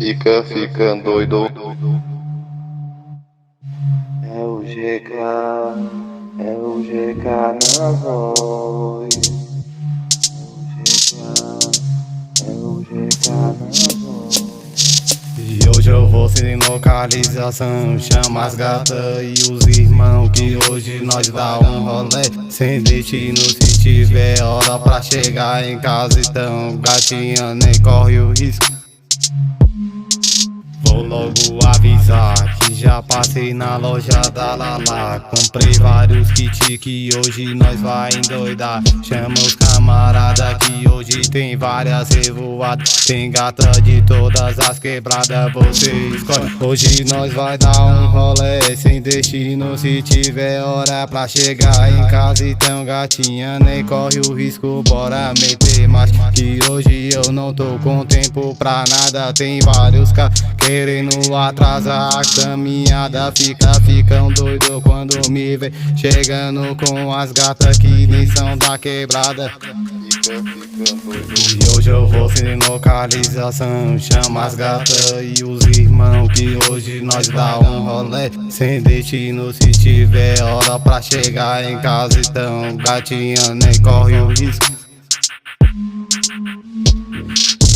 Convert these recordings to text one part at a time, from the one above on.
Fica doido. É o GK, é o GK na voz. É o GK na voz. E hoje eu vou sem localização. Chama as gatas e os irmãos, que hoje nós dá um rolê sem destino. Se tiver hora pra chegar em casa, então gatinha nem corre o risco. Vou logo avisar que já passei na loja da Lala. Comprei vários kits que hoje nós vai endoidar. Chama os camarada que hoje tem várias revoadas. Tem gata de todas as quebradas, você escolhe. Hoje nós vai dar um rolê sem destino. Se tiver hora pra chegar em casa, então gatinha nem corre o risco. Bora meter mais, que hoje eu não tô com tempo pra nada. Tem vários caras querendo atrasar a caminhada. Ficam doido quando me vê chegando com as gatas que nem são da quebrada. E hoje eu vou sem localização. Chama as gatas e os irmãos, que hoje nós dá um rolê sem destino. Se tiver hora pra chegar em casa, então gatinha nem corre o risco.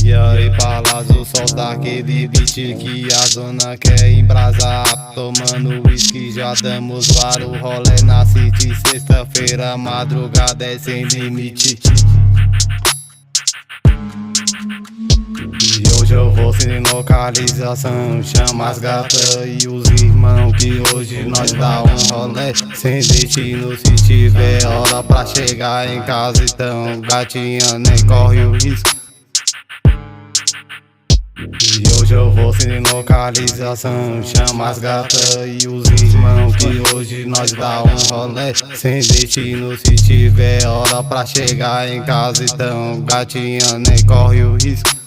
E aí Palazzo, solta aquele beat que a zona quer embrasar. Tomando whisky, já damos vários rolê na city. Sexta-feira, madrugada é sem limite. E hoje eu vou sem localização. Chama as gatas e os irmãos, que hoje nós dá um rolê sem destino. Se tiver hora pra chegar em casa, então gatinha nem corre o risco. E hoje eu vou sem localização. Chama as gatas e os irmãos, que hoje nós dá um rolê sem destino. Se tiver hora pra chegar em casa, então gatinha nem corre o risco.